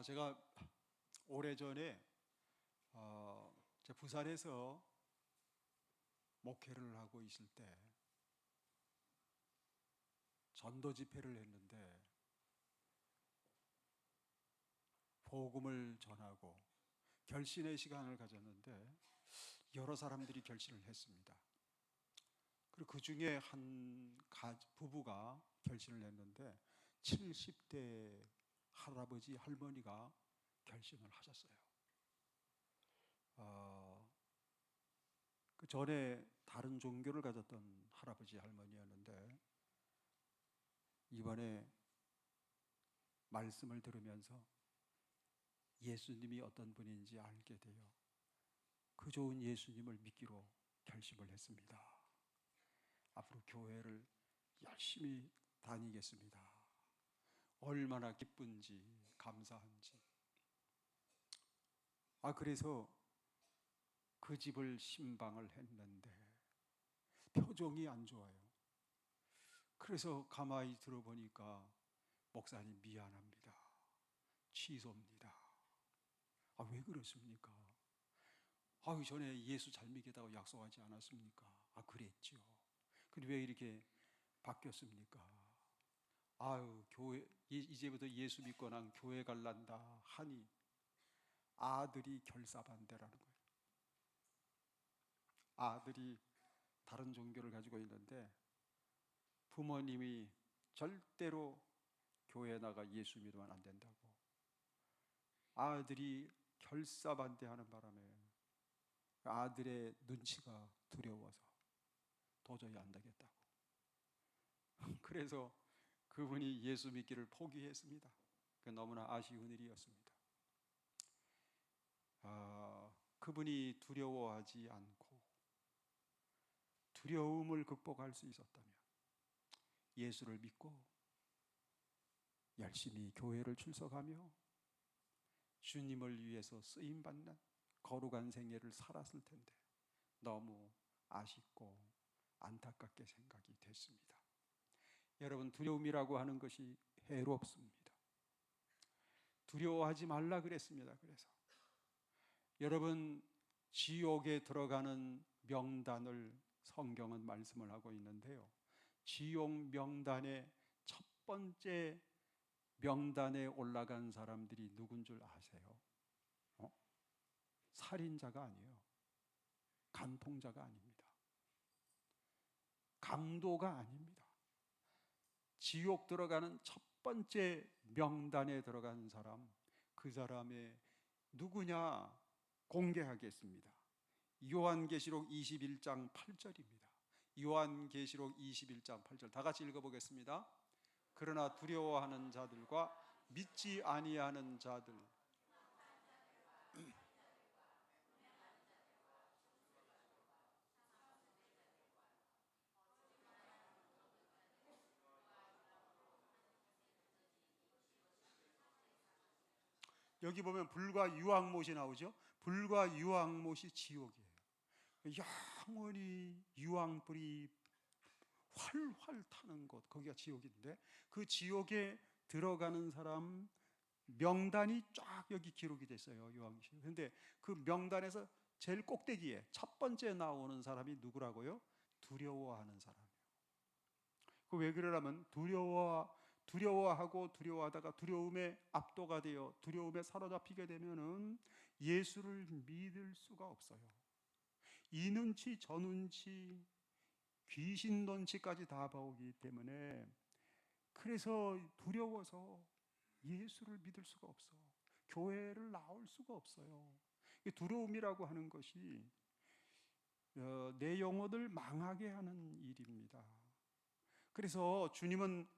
제가 오래전에 제 부산에서 목회를 하고 있을 때 전도 집회를 했는데 복음을 전하고 결신의 시간을 가졌는데 여러 사람들이 결신을 했습니다. 그리고 그 중에 한 부부가 결신을 했는데 70대 할아버지 할머니가 결심을 하셨어요. 그 전에 다른 종교를 가졌던 할아버지 할머니였는데 이번에 말씀을 들으면서 예수님이 어떤 분인지 알게 되어 그 좋은 예수님을 믿기로 결심을 했습니다. 앞으로 교회를 열심히 다니겠습니다. 얼마나 기쁜지 감사한지. 그래서 그 집을 신방을 했는데 표정이 안 좋아요. 그래서 가만히 들어보니까 목사님 미안합니다. 취소입니다. 왜 그렇습니까? 전에 예수 잘 믿겠다고 약속하지 않았습니까? 그랬죠. 근데 왜 이렇게 바뀌었습니까? 교회 이제부터 예수 믿고 난 교회 갈란다 하니 아들이 결사반대라는 거예요. 아들이 다른 종교를 가지고 있는데 부모님이 절대로 교회에 나가 예수 믿으면 안 된다고 아들이 결사반대하는 바람에 아들의 눈치가 두려워서 도저히 안 되겠다고 그래서 그분이 예수 믿기를 포기했습니다. 너무나 아쉬운 일이었습니다. 그분이 두려워하지 않고 두려움을 극복할 수 있었다면 예수를 믿고 열심히 교회를 출석하며 주님을 위해서 쓰임받는 거룩한 생애를 살았을 텐데 너무 아쉽고 안타깝게 생각이 됐습니다. 여러분, 두려움이라고 하는 것이 해롭습니다. 두려워하지 말라 그랬습니다. 그래서 여러분, 지옥에 들어가는 명단을 성경은 말씀을 하고 있는데요, 지옥 명단의 첫 번째 명단에 올라간 사람들이 누군 줄 아세요? 살인자가 아니에요. 간통자가 아닙니다. 강도가 아닙니다. 지옥 들어가는 첫 번째 명단에 들어간 사람, 그 사람의 누구냐 공개하겠습니다. 요한계시록 21장 8절입니다. 요한계시록 21장 8절 다 같이 읽어보겠습니다. 그러나 두려워하는 자들과 믿지 아니하는 자들, 여기 보면 불과 유황못이 나오죠. 불과 유황못이 지옥이에요. 영원히 유황불이 활활 타는 곳, 거기가 지옥인데 그 지옥에 들어가는 사람 명단이 쫙 여기 기록이 됐어요. 요한계시록. 그런데 그 명단에서 제일 꼭대기에 첫 번째 나오는 사람이 누구라고요? 두려워하는 사람이에요. 왜 그러냐면 두려워하고 두려워하다가 두려움에 압도가 되어 두려움에 사로잡히게 되면은 예수를 믿을 수가 없어요. 이 눈치 저 눈치 귀신 눈치까지 다 보기 때문에 그래서 두려워서 예수를 믿을 수가 없어. 교회를 나올 수가 없어요. 두려움이라고 하는 것이 내 영혼을 망하게 하는 일입니다. 그래서 주님은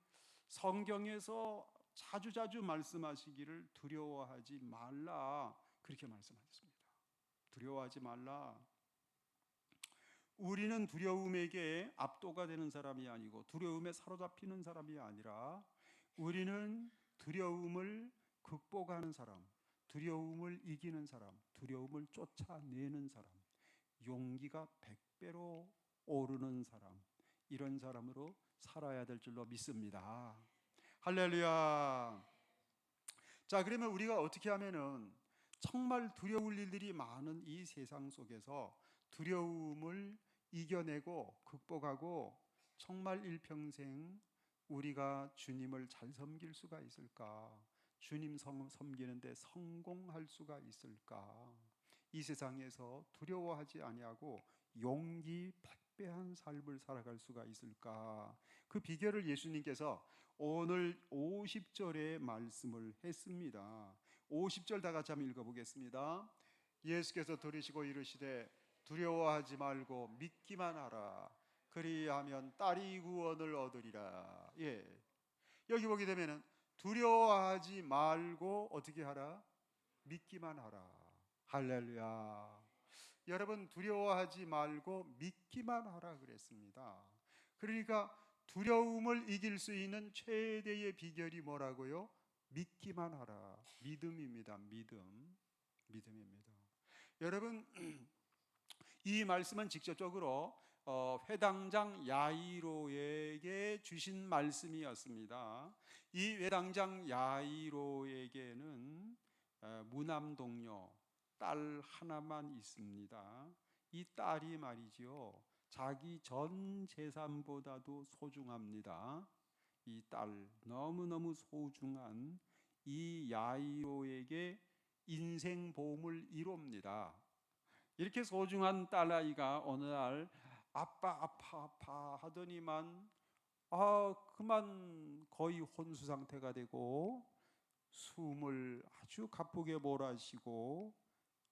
성경에서 자주자주 말씀하시기를 두려워하지 말라 그렇게 말씀하셨습니다. 두려워하지 말라. 우리는 두려움에게 압도가 되는 사람이 아니고 두려움에 사로잡히는 사람이 아니라 우리는 두려움을 극복하는 사람, 두려움을 이기는 사람, 두려움을 쫓아내는 사람, 용기가 100배로 오르는 사람, 이런 사람으로 살아야 될 줄로 믿습니다. 할렐루야. 자, 그러면 우리가 어떻게 하면은 정말 두려울 일들이 많은 이 세상 속에서 두려움을 이겨내고 극복하고 정말 일평생 우리가 주님을 잘 섬길 수가 있을까? 주님 섬기는데 성공할 수가 있을까? 이 세상에서 두려워하지 아니하고 용기 백배한 삶을 살아갈 수가 있을까? 그 비결을 예수님께서 오늘 50절에 말씀을 했습니다. 50절 다 같이 한번 읽어보겠습니다. 예수께서 들으시고 이르시되 두려워하지 말고 믿기만 하라. 그리하면 딸이 구원을 얻으리라. 예, 여기 보게 되면은 두려워하지 말고 어떻게 하라? 믿기만 하라. 할렐루야. 여러분, 두려워하지 말고 믿기만 하라 그랬습니다. 그러니까 두려움을 이길 수 있는 최대의 비결이 뭐라고요? 믿기만 하라. 믿음입니다. 믿음입니다. 여러분, 이 말씀은 직접적으로 회당장 야이로에게 주신 말씀이었습니다. 이 회당장 야이로에게는 무남 동료 딸 하나만 있습니다. 이 딸이 말이죠, 자기 전 재산보다도 소중합니다. 이 딸, 너무너무 소중한 이 야이로에게 인생 보험을 이룹니다. 이렇게 소중한 딸아이가 어느 날 아파 하더니만 그만 거의 혼수 상태가 되고 숨을 아주 가쁘게 몰아쉬고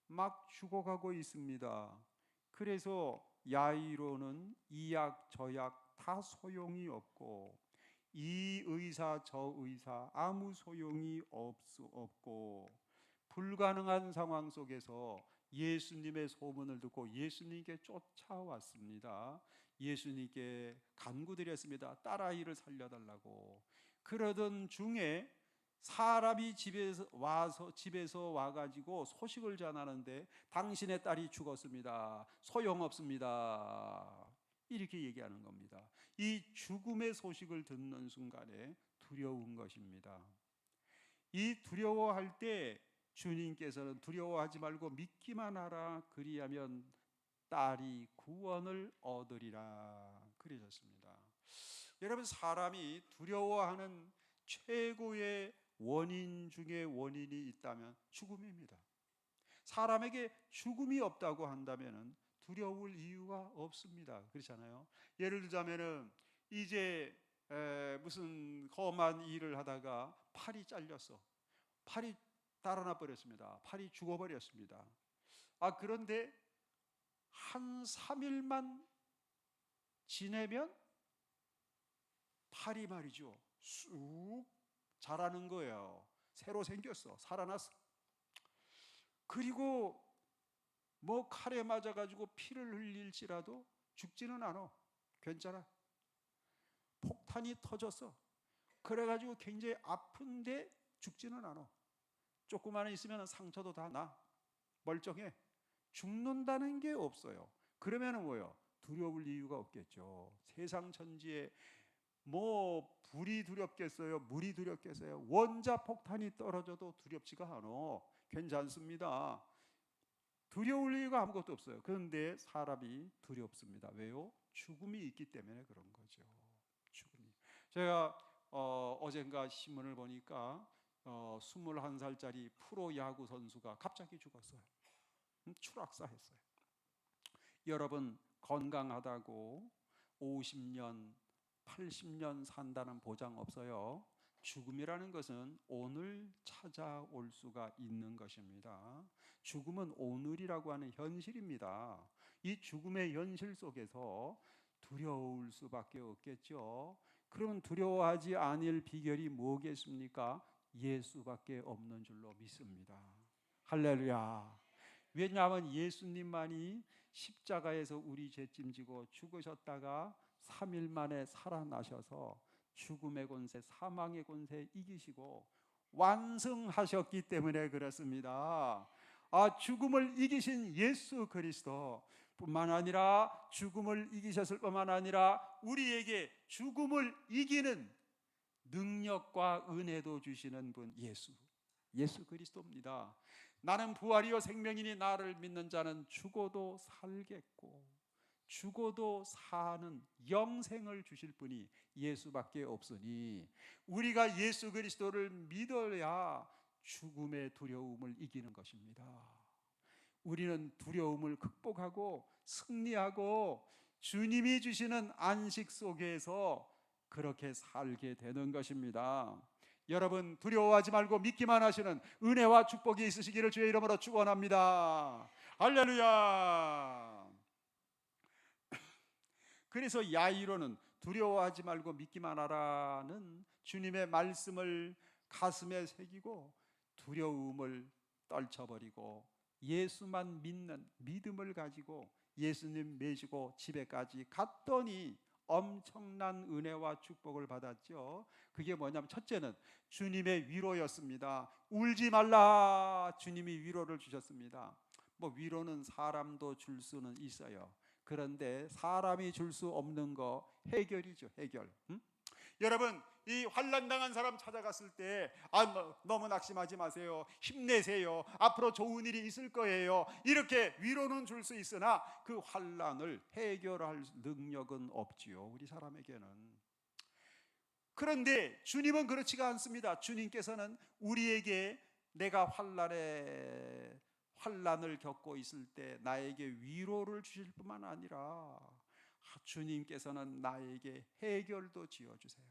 막 죽어가고 있습니다. 그래서 야이로는 이약 저약 다 소용이 없고 이 의사 저 의사 아무 소용이 없고 불가능한 상황 속에서 예수님의 소문을 듣고 예수님께 쫓아왔습니다. 예수님께 간구드렸습니다. 딸아이를 살려달라고. 그러던 중에 사람이 집에서 와가지고 소식을 전하는데 당신의 딸이 죽었습니다. 소용없습니다. 이렇게 얘기하는 겁니다. 이 죽음의 소식을 듣는 순간에 두려운 것입니다. 이 두려워할 때 주님께서는 두려워하지 말고 믿기만 하라. 그리하면 딸이 구원을 얻으리라 그러셨습니다. 여러분, 사람이 두려워하는 최고의 원인 중에 원인이 있다면 죽음입니다. 사람에게 죽음이 없다고 한다면 두려울 이유가 없습니다. 그렇잖아요. 예를 들자면은 이제 무슨 험한 일을 하다가 팔이 잘렸어. 팔이 달아나 버렸습니다. 팔이 죽어버렸습니다. 그런데 한 3일만 지내면 팔이 말이죠, 쑥 자라는 거예요. 새로 생겼어. 살아났어. 그리고 뭐 칼에 맞아가지고 피를 흘릴지라도 죽지는 않아. 괜찮아. 폭탄이 터졌어. 그래가지고 굉장히 아픈데 죽지는 않아. 조금만 있으면 상처도 다 나. 멀쩡해. 죽는다는 게 없어요. 그러면 뭐예요? 두려울 이유가 없겠죠. 세상 천지에 뭐 불이 두렵겠어요? 물이 두렵겠어요? 원자폭탄이 떨어져도 두렵지가 않아. 괜찮습니다. 두려울 이유가 아무것도 없어요. 그런데 사람이 두렵습니다. 왜요? 죽음이 있기 때문에 그런 거죠. 죽음이. 제가 어젠가 신문을 보니까 21살짜리 프로야구 선수가 갑자기 죽었어요. 추락사했어요. 여러분, 건강하다고 50년, 80년 산다는 보장 없어요. 죽음이라는 것은 오늘 찾아올 수가 있는 것입니다. 죽음은 오늘이라고 하는 현실입니다. 이 죽음의 현실 속에서 두려울 수밖에 없겠죠. 그럼 두려워하지 않을 비결이 뭐겠습니까? 예수밖에 없는 줄로 믿습니다. 할렐루야. 왜냐하면 예수님만이 십자가에서 우리 죄짐 지고 죽으셨다가 3일 만에 살아나셔서 죽음의 권세, 사망의 권세 이기시고 완성하셨기 때문에 그렇습니다. 죽음을 이기신 예수 그리스도 뿐만 아니라 죽음을 이기셨을 뿐만 아니라 우리에게 죽음을 이기는 능력과 은혜도 주시는 분 예수. 예수 그리스도입니다. 나는 부활이요 생명이니 나를 믿는 자는 죽어도 살겠고 죽어도 사는 영생을 주실 분이 예수밖에 없으니 우리가 예수 그리스도를 믿어야 죽음의 두려움을 이기는 것입니다. 우리는 두려움을 극복하고 승리하고 주님이 주시는 안식 속에서 그렇게 살게 되는 것입니다. 여러분, 두려워하지 말고 믿기만 하시는 은혜와 축복이 있으시기를 주의 이름으로 축원합니다. 할렐루야. 그래서 야이로는 두려워하지 말고 믿기만 하라는 주님의 말씀을 가슴에 새기고 두려움을 떨쳐버리고 예수만 믿는 믿음을 가지고 예수님 모시고 집에까지 갔더니 엄청난 은혜와 축복을 받았죠. 그게 뭐냐면 첫째는 주님의 위로였습니다. 울지 말라, 주님이 위로를 주셨습니다. 뭐 위로는 사람도 줄 수는 있어요. 그런데 사람이 줄 수 없는 거 해결이죠, 해결. 여러분, 이 환난 당한 사람 찾아갔을 때 너무 낙심하지 마세요, 힘내세요, 앞으로 좋은 일이 있을 거예요, 이렇게 위로는 줄 수 있으나 그 환난을 해결할 능력은 없지요, 우리 사람에게는. 그런데 주님은 그렇지가 않습니다. 주님께서는 우리에게 내가 환난을 겪고 있을 때 나에게 위로를 주실 뿐만 아니라 주님께서는 나에게 해결도 지어주세요.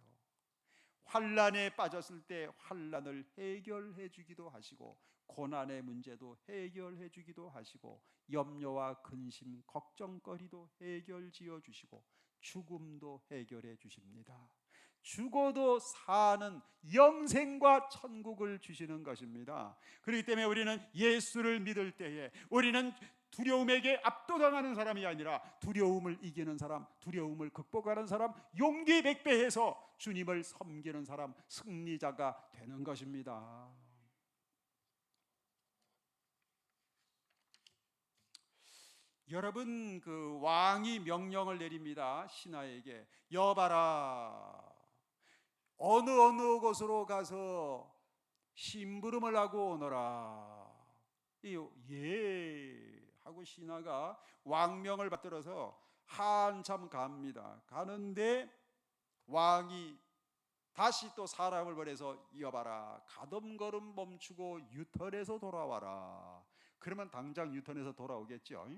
환난에 빠졌을 때 환난을 해결해 주기도 하시고 고난의 문제도 해결해 주기도 하시고 염려와 근심, 걱정거리도 해결 지어 주시고 죽음도 해결해 주십니다. 죽어도 사는 영생과 천국을 주시는 것입니다. 그렇기 때문에 우리는 예수를 믿을 때에 우리는 두려움에게 압도당하는 사람이 아니라 두려움을 이기는 사람, 두려움을 극복하는 사람, 용기 백배해서 주님을 섬기는 사람, 승리자가 되는 것입니다. 여러분, 그 왕이 명령을 내립니다. 신하에게 여봐라, 어느 곳으로 가서 심부름을 하고 오너라. 예 하고 신하가 왕명을 받들어서 한참 갑니다. 가는데 왕이 다시 또 사람을 보내서 여봐라, 가던 걸음 멈추고 유턴해서 돌아와라. 그러면 당장 유턴해서 돌아오겠죠.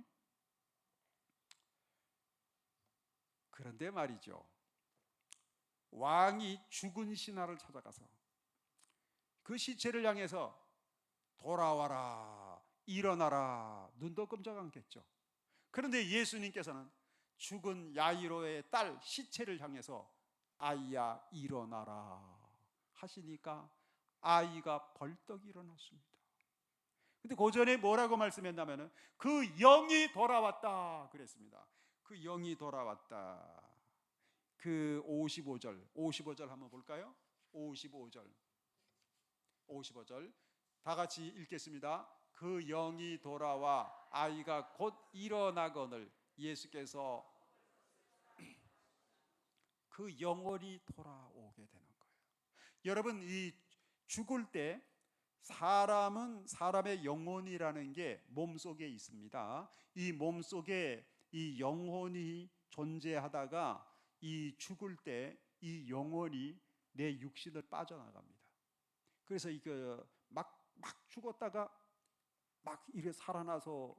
그런데 말이죠, 왕이 죽은 신하를 찾아가서 그 시체를 향해서 돌아와라, 일어나라, 눈도 끔찍 않겠죠. 그런데 예수님께서는 죽은 야이로의 딸 시체를 향해서 아이야 일어나라 하시니까 아이가 벌떡 일어났습니다. 근데 그 전에 뭐라고 말씀했냐면 그 영이 돌아왔다 그랬습니다. 그 영이 돌아왔다. 그 55절 한번 볼까요? 55절 다 같이 읽겠습니다. 그 영이 돌아와 아이가 곧 일어나거늘 예수께서 그 영혼이 돌아오게 되는 거예요. 여러분, 이 죽을 때 사람의 영혼이라는 게 몸속에 있습니다. 이 몸속에 이 영혼이 존재하다가 이 죽을 때 이 영혼이 내 육신을 빠져나갑니다. 그래서 이거 막 죽었다가 막 이래 살아나서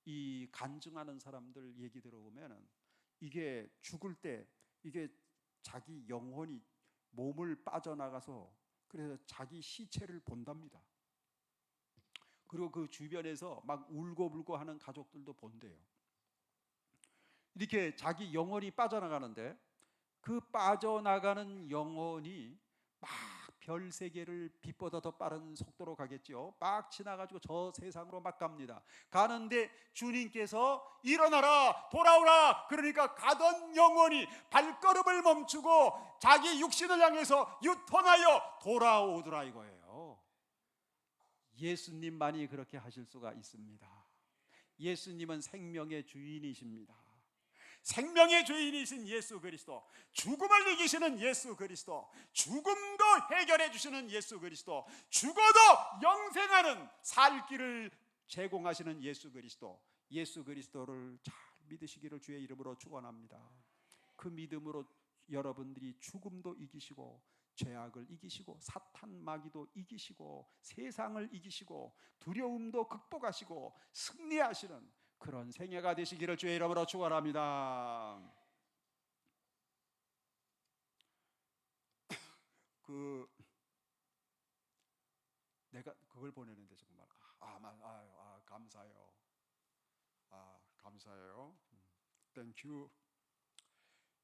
이 간증하는 사람들 얘기 들어보면 이게 죽을 때 이게 자기 영혼이 몸을 빠져나가서 그래서 자기 시체를 본답니다. 그리고 그 주변에서 막 울고불고 하는 가족들도 본대요. 이렇게 자기 영혼이 빠져나가는데 그 빠져나가는 영혼이 막 별 세계를 빛보다 더 빠른 속도로 가겠죠. 막 지나가지고 저 세상으로 막 갑니다. 가는데 주님께서 일어나라, 돌아오라. 그러니까 가던 영혼이 발걸음을 멈추고 자기 육신을 향해서 유턴하여 돌아오더라 이거예요. 예수님만이 그렇게 하실 수가 있습니다. 예수님은 생명의 주인이십니다. 생명의 주인이신 예수 그리스도, 죽음을 이기시는 예수 그리스도, 죽음도 해결해 주시는 예수 그리스도, 죽어도 영생하는 살 길을 제공하시는 예수 그리스도, 예수 그리스도를 잘 믿으시기를 주의 이름으로 축원합니다. 그 믿음으로 여러분들이 죽음도 이기시고 죄악을 이기시고 사탄 마귀도 이기시고 세상을 이기시고 두려움도 극복하시고 승리하시는 그런 생애가 되시기를 주의 이름으로 축원합니다. 내가 그걸 보내는데 정말 감사해요. 감사해요. 땡큐.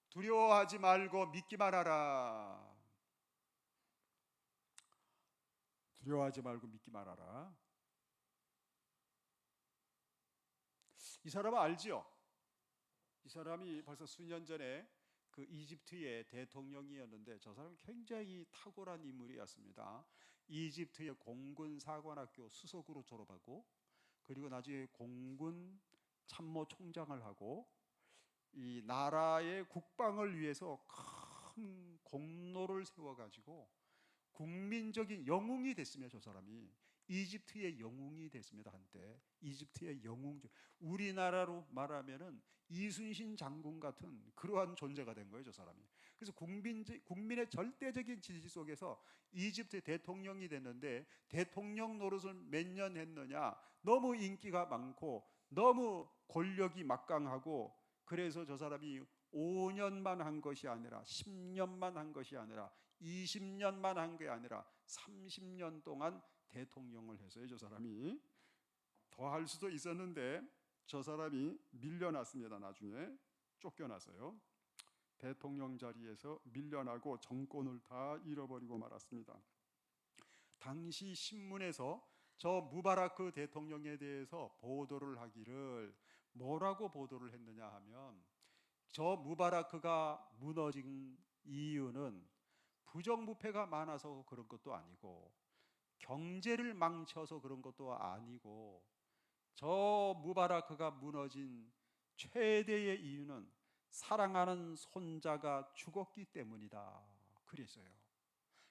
두려워하지 말고 믿기만 하라. 두려워하지 말고 믿기만 하라. 이 사람은 알지요? 이 사람이 벌써 수년 전에 그 이집트의 대통령이었는데 저 사람은 굉장히 탁월한 인물이었습니다. 이집트의 공군 사관학교 수석으로 졸업하고 그리고 나중에 공군 참모총장을 하고 이 나라의 국방을 위해서 큰 공로를 세워가지고 국민적인 영웅이 됐으며 저 사람이 이집트의 영웅이 됐습니다. 한때 이집트의 영웅, 우리나라로 말하면은 이순신 장군 같은 그러한 존재가 된 거예요, 저 사람이. 그래서 국민의 절대적인 지지 속에서 이집트 대통령이 됐는데 대통령 노릇을 몇 년 했느냐? 너무 인기가 많고 너무 권력이 막강하고 그래서 저 사람이 5년만 한 것이 아니라 10년만 한 것이 아니라 20년만 한 게 아니라 30년 동안 대통령을 했어요. 저 사람이 더 할 수도 있었는데 저 사람이 밀려났습니다. 나중에 쫓겨나서요. 대통령 자리에서 밀려나고 정권을 다 잃어버리고 말았습니다. 당시 신문에서 저 무바라크 대통령에 대해서 보도를 하기를 뭐라고 보도를 했느냐 하면 저 무바라크가 무너진 이유는 부정부패가 많아서 그런 것도 아니고 경제를 망쳐서 그런 것도 아니고 저 무바라크가 무너진 최대의 이유는 사랑하는 손자가 죽었기 때문이다 그랬어요.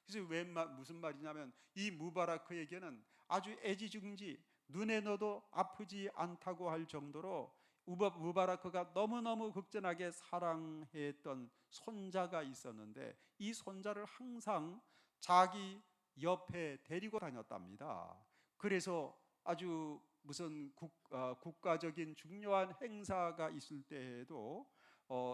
그래서 무슨 말이냐면 이 무바라크에게는 아주 애지중지 눈에 넣어도 아프지 않다고 할 정도로 무바라크가 너무너무 극진하게 사랑했던 손자가 있었는데 이 손자를 항상 자기 옆에 데리고 다녔답니다. 그래서 아주 무슨 국가적인 중요한 행사가 있을 때에도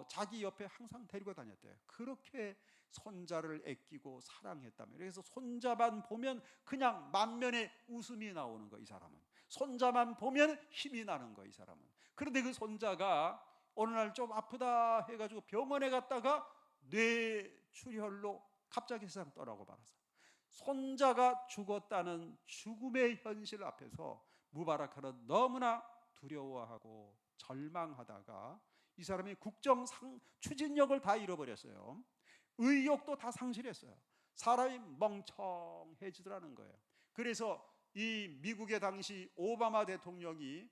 자기 옆에 항상 데리고 다녔대요. 그렇게 손자를 아끼고 사랑했다며. 그래서 손자만 보면 그냥 만면에 웃음이 나오는 거, 이 사람은. 손자만 보면 힘이 나는 거, 이 사람은. 그런데 그 손자가 어느 날 좀 아프다 해가지고 병원에 갔다가 뇌출혈로 갑자기 세상 떠나고 말았어요. 손자가 죽었다는 죽음의 현실 앞에서 무바라크는 너무나 두려워하고 절망하다가 이 사람이 국정 추진력을 다 잃어버렸어요. 의욕도 다 상실했어요. 사람이 멍청해지더라는 거예요. 그래서 이 미국의 당시 오바마 대통령이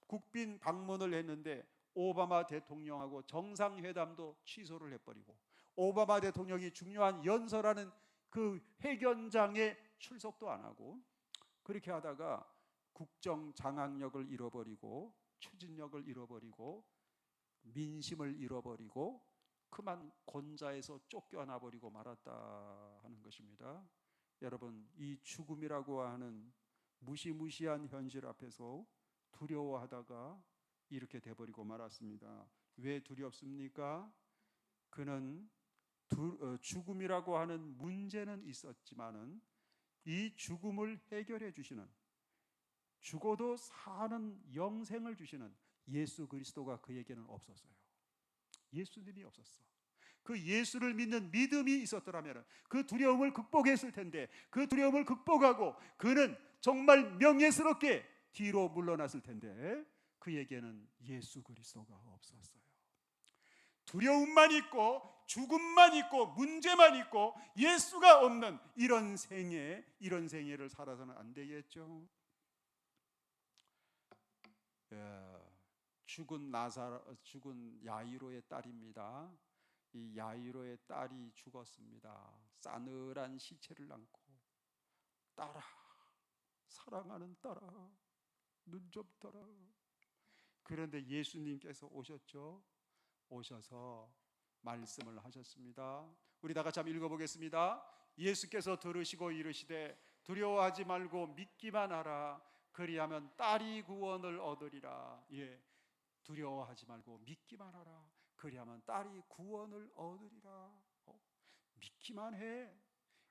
국빈 방문을 했는데 오바마 대통령하고 정상회담도 취소를 해버리고 오바마 대통령이 중요한 연설하는 그 회견장에 출석도 안 하고 그렇게 하다가 국정 장악력을 잃어버리고 추진력을 잃어버리고 민심을 잃어버리고 그만 곤자에서 쫓겨나 버리고 말았다 하는 것입니다. 여러분, 이 죽음이라고 하는 무시무시한 현실 앞에서 두려워하다가 이렇게 돼버리고 말았습니다. 왜 두렵습니까? 그는 죽음이라고 하는 문제는 있었지만은 이 죽음을 해결해 주시는, 죽어도 사는 영생을 주시는 예수 그리스도가 그에게는 없었어요. 예수님이 없었어. 그 예수를 믿는 믿음이 있었더라면 그 두려움을 극복했을 텐데 그 두려움을 극복하고 그는 정말 명예스럽게 뒤로 물러났을 텐데 그에게는 예수 그리스도가 없었어요. 두려움만 있고 죽음만 있고 문제만 있고 예수가 없는 이런 생애를 살아서는 안 되겠죠. 죽은 야이로의 딸입니다. 이 야이로의 딸이 죽었습니다. 싸늘한 시체를 안고, 딸아, 사랑하는 딸아, 눈 좀 떠라. 그런데 예수님께서 오셨죠. 오셔서 말씀을 하셨습니다. 우리 다 같이 한번 읽어보겠습니다. 예수께서 들으시고 이르시되 두려워하지 말고 믿기만 하라. 그리하면 딸이 구원을 얻으리라. 예, 두려워하지 말고 믿기만 하라. 그리하면 딸이 구원을 얻으리라. 믿기만 해.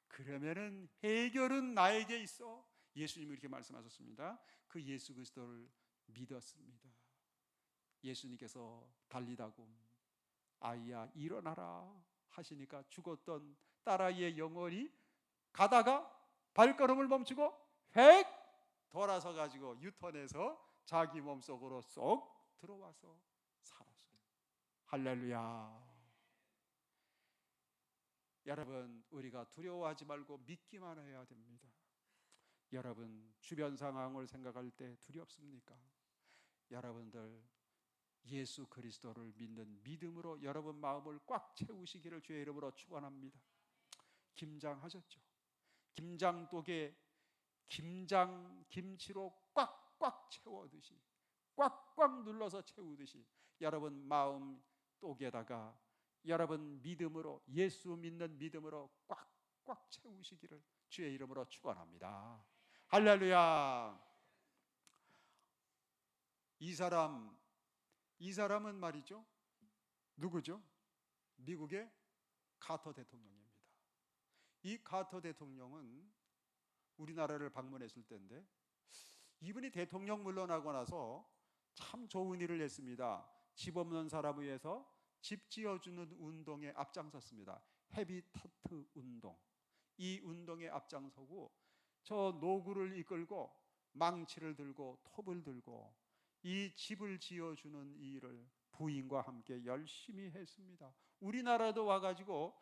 그러면은 해결은 나에게 있어. 예수님이 이렇게 말씀하셨습니다. 그 예수 그리스도를 믿었습니다. 예수님께서 달리다굼 아이야 일어나라 하시니까 죽었던 딸아이의 영혼이 가다가 발걸음을 멈추고 획 돌아서 가지고 유턴해서 자기 몸속으로 쏙 들어와서 살았어요. 할렐루야. 여러분, 우리가 두려워하지 말고 믿기만 해야 됩니다. 여러분, 주변 상황을 생각할 때 두렵습니까? 여러분들 예수 그리스도를 믿는 믿음으로 여러분 마음을 꽉 채우시기를 주의 이름으로 축원합니다. 김장하셨죠? 김장독에 김치로 꽉꽉 채우듯이, 꽉꽉 눌러서 채우듯이 여러분 마음 독에다가 여러분 믿음으로, 예수 믿는 믿음으로 꽉꽉 채우시기를 주의 이름으로 축원합니다. 할렐루야. 이 사람은 말이죠, 누구죠? 미국의 카터 대통령입니다. 이 카터 대통령은 우리나라를 방문했을 때인데, 이분이 대통령 물러나고 나서 참 좋은 일을 했습니다. 집 없는 사람 위해서 집 지어주는 운동에 앞장섰습니다. 헤비타트 운동. 이 운동에 앞장서고 저 노구를 이끌고 망치를 들고 톱을 들고 이 집을 지어주는 일을 부인과 함께 열심히 했습니다. 우리나라도 와가지고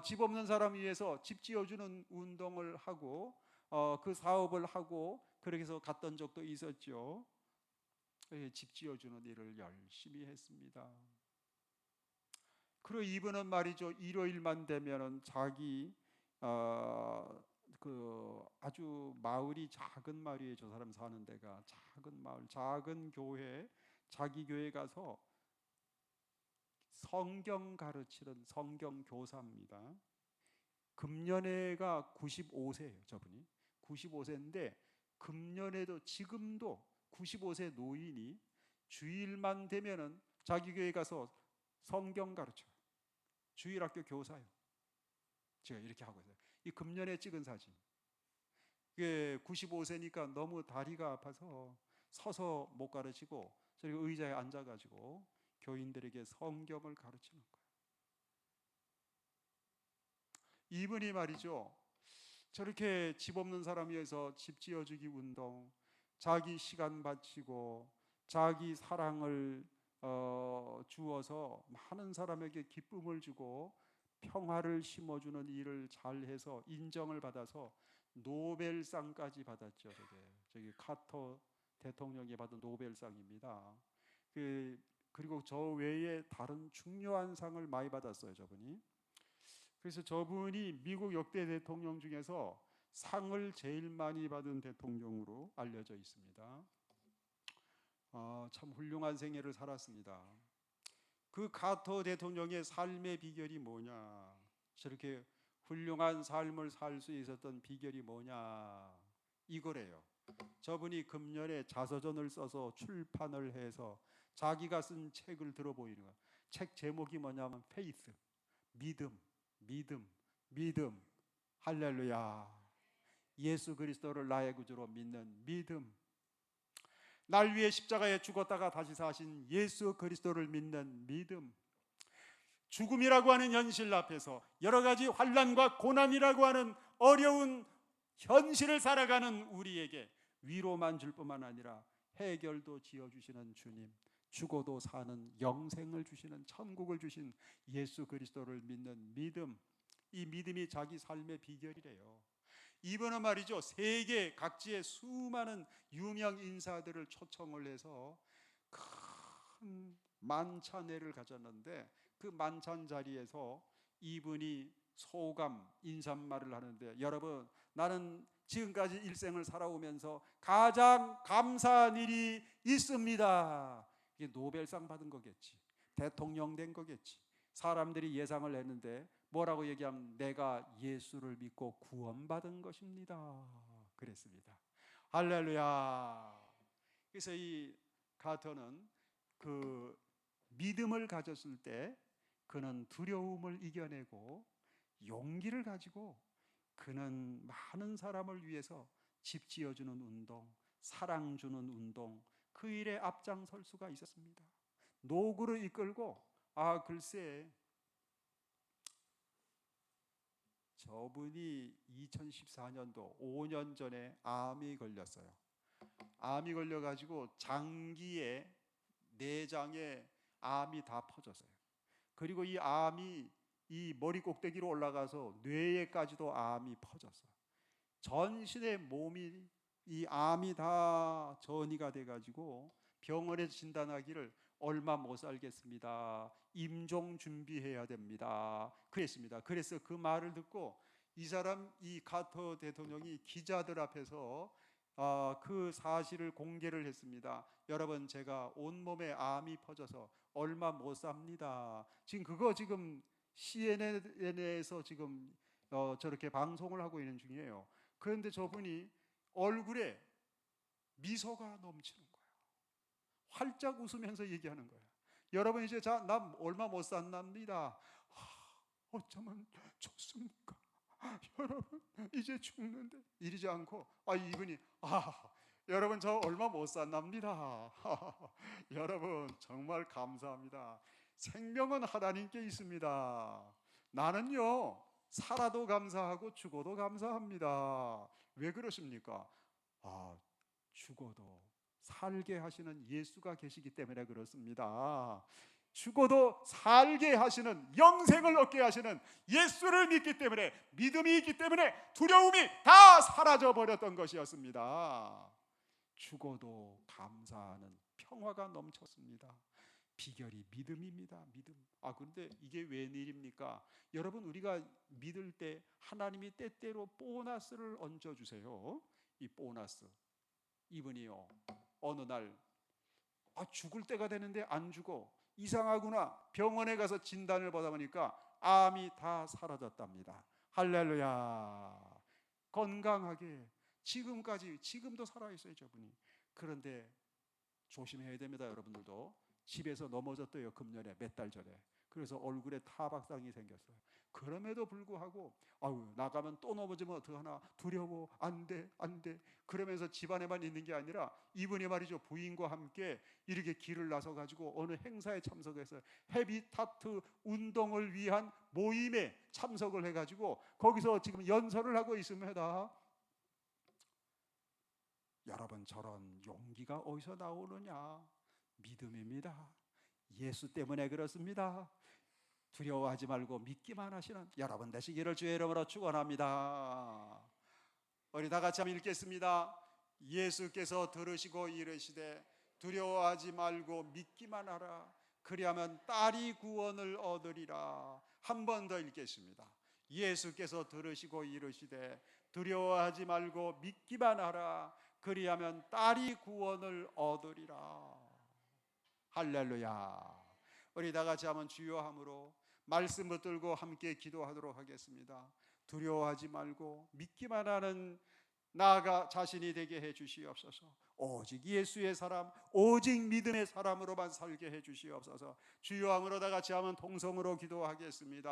집 없는 사람 위해서 집 지어주는 운동을 하고 그 사업을 하고 그렇게 해서 갔던 적도 있었죠. 집 지어주는 일을 열심히 했습니다. 그리고 이분은 말이죠, 일요일만 되면은 자기 그 아주 마을이 작은 마을이에요. 저 사람 사는 데가 작은 마을, 작은 교회, 자기 교회 가서 성경 가르치는 성경 교사입니다. 금년에가 95세예요. 저분이 95세인데 금년에도 지금도 95세 노인이 주일만 되면은 자기 교회 가서 성경 가르쳐요. 주일학교 교사예요. 제가 이렇게 하고 있어요. 이 금년에 찍은 사진. 이게 95세니까 너무 다리가 아파서 서서 못 가르치고 저기 의자에 앉아가지고 교인들에게 성경을 가르치는 거예요. 이분이 말이죠, 저렇게 집 없는 사람 위해서 집 지어주기 운동, 자기 시간 바치고 자기 사랑을 주어서 많은 사람에게 기쁨을 주고 평화를 심어주는 일을 잘해서 인정을 받아서 노벨상까지 받았죠. 저기 카터 대통령이 받은 노벨상입니다. 그리고 저 외에 다른 중요한 상을 많이 받았어요, 저분이. 그래서 저분이 미국 역대 대통령 중에서 상을 제일 많이 받은 대통령으로 알려져 있습니다. 참 훌륭한 생애를 살았습니다. 그 카터 대통령의 삶의 비결이 뭐냐? 저렇게 훌륭한 삶을 살 수 있었던 비결이 뭐냐? 이거래요. 저분이 금년에 자서전을 써서 출판을 해서 자기가 쓴 책을 들어보이는 거예요. 책 제목이 뭐냐면 페이스, 믿음. 할렐루야. 예수 그리스도를 나의 구주로 믿는 믿음. 날 위해 십자가에 죽었다가 다시 사신 예수 그리스도를 믿는 믿음. 죽음이라고 하는 현실 앞에서 여러 가지 환난과 고난이라고 하는 어려운 현실을 살아가는 우리에게 위로만 줄 뿐만 아니라 해결도 지어주시는 주님, 죽어도 사는 영생을 주시는, 천국을 주신 예수 그리스도를 믿는 믿음. 이 믿음이 자기 삶의 비결이래요. 이번에 말이죠, 세계 각지의 수많은 유명 인사들을 초청을 해서 큰 큰 만찬회를 가졌는데 그 만찬 자리에서 이분이 소감 인사말을 하는데, 여러분, 나는 지금까지 일생을 살아오면서 가장 감사한 일이 있습니다. 이게 노벨상 받은 거겠지, 대통령 된 거겠지. 사람들이 예상을 했는데 뭐라고 얘기하면 내가 예수를 믿고 구원받은 것입니다 그랬습니다. 할렐루야. 그래서 이 가터는 그 믿음을 가졌을 때 그는 두려움을 이겨내고 용기를 가지고 그는 많은 사람을 위해서 집 지어주는 운동, 사랑 주는 운동, 그 일에 앞장설 수가 있었습니다. 노구를 이끌고, 글쎄, 저분이 2014년도 5년 전에 암이 걸렸어요. 암이 걸려가지고 장기에, 내장에 암이 다 퍼졌어요. 그리고 이 암이 이 머리 꼭대기로 올라가서 뇌에까지도 암이 퍼졌어요. 전신의 몸이 이 암이 다 전이가 돼가지고 병원에 진단하기를 얼마 못 살겠습니다, 임종 준비해야 됩니다 그랬습니다. 그래서 그 말을 듣고 이 사람, 이 카터 대통령이 기자들 앞에서 그 사실을 공개를 했습니다. 여러분, 제가 온몸에 암이 퍼져서 얼마 못 삽니다. 지금 CNN에서 지금 저렇게 방송을 하고 있는 중이에요. 그런데 저분이 얼굴에 미소가 넘치는 거예요. 활짝 웃으면서 얘기하는 거예요. 여러분, 이제 나 얼마 못 삽니다. 어쩌면 좋습니까? 여러분, 이제 죽는데, 이러지 않고 이분이 여러분, 저 얼마 못 삽니다. 여러분, 정말 감사합니다. 생명은 하나님께 있습니다. 나는요, 살아도 감사하고 죽어도 감사합니다. 왜 그러십니까? 죽어도 살게 하시는 예수가 계시기 때문에 그렇습니다. 죽어도 살게 하시는, 영생을 얻게 하시는 예수를 믿기 때문에, 믿음이 있기 때문에 두려움이 다 사라져 버렸던 것이었습니다. 죽어도 감사하는 평화가 넘쳤습니다. 비결이 믿음입니다. 믿음. 그런데 이게 웬일입니까? 여러분, 우리가 믿을 때 하나님이 때때로 보너스를 얹어주세요. 이 보너스, 이분이요, 어느 날 죽을 때가 되는데 안 죽어. 이상하구나. 병원에 가서 진단을 받아보니까 암이 다 사라졌답니다. 할렐루야. 건강하게 지금도 살아있어요, 저분이. 그런데 조심해야 됩니다. 여러분들도 집에서 넘어졌대요, 금년에, 몇 달 전에. 그래서 얼굴에 타박상이 생겼어요. 그럼에도 불구하고 나가면 또 넘어지면 어떡하나, 두려워, 안돼 그러면서 집안에만 있는 게 아니라 이분이 말이죠, 부인과 함께 이렇게 길을 나서 가지고 어느 행사에 참석해서 헤비타트 운동을 위한 모임에 참석을 해가지고 거기서 지금 연설을 하고 있습니다. 여러분, 저런 용기가 어디서 나오느냐? 믿음입니다. 예수 때문에 그렇습니다. 두려워하지 말고 믿기만 하시는 여러분 되시기를 주의 이름으로 축원합니다. 우리 다 같이 한번 읽겠습니다. 예수께서 들으시고 이르시되 두려워하지 말고 믿기만 하라. 그리하면 딸이 구원을 얻으리라. 한 번 더 읽겠습니다. 예수께서 들으시고 이르시되 두려워하지 말고 믿기만 하라. 그리하면 딸이 구원을 얻으리라. 할렐루야. 우리 다 같이 한번 주여함으로 말씀 붙들고 함께 기도하도록 하겠습니다. 두려워하지 말고 믿기만 하는 나가 자신이 되게 해 주시옵소서. 오직 예수의 사람, 오직 믿음의 사람으로만 살게 해 주시옵소서. 주여함으로 다 같이 한번 통성으로 기도하겠습니다.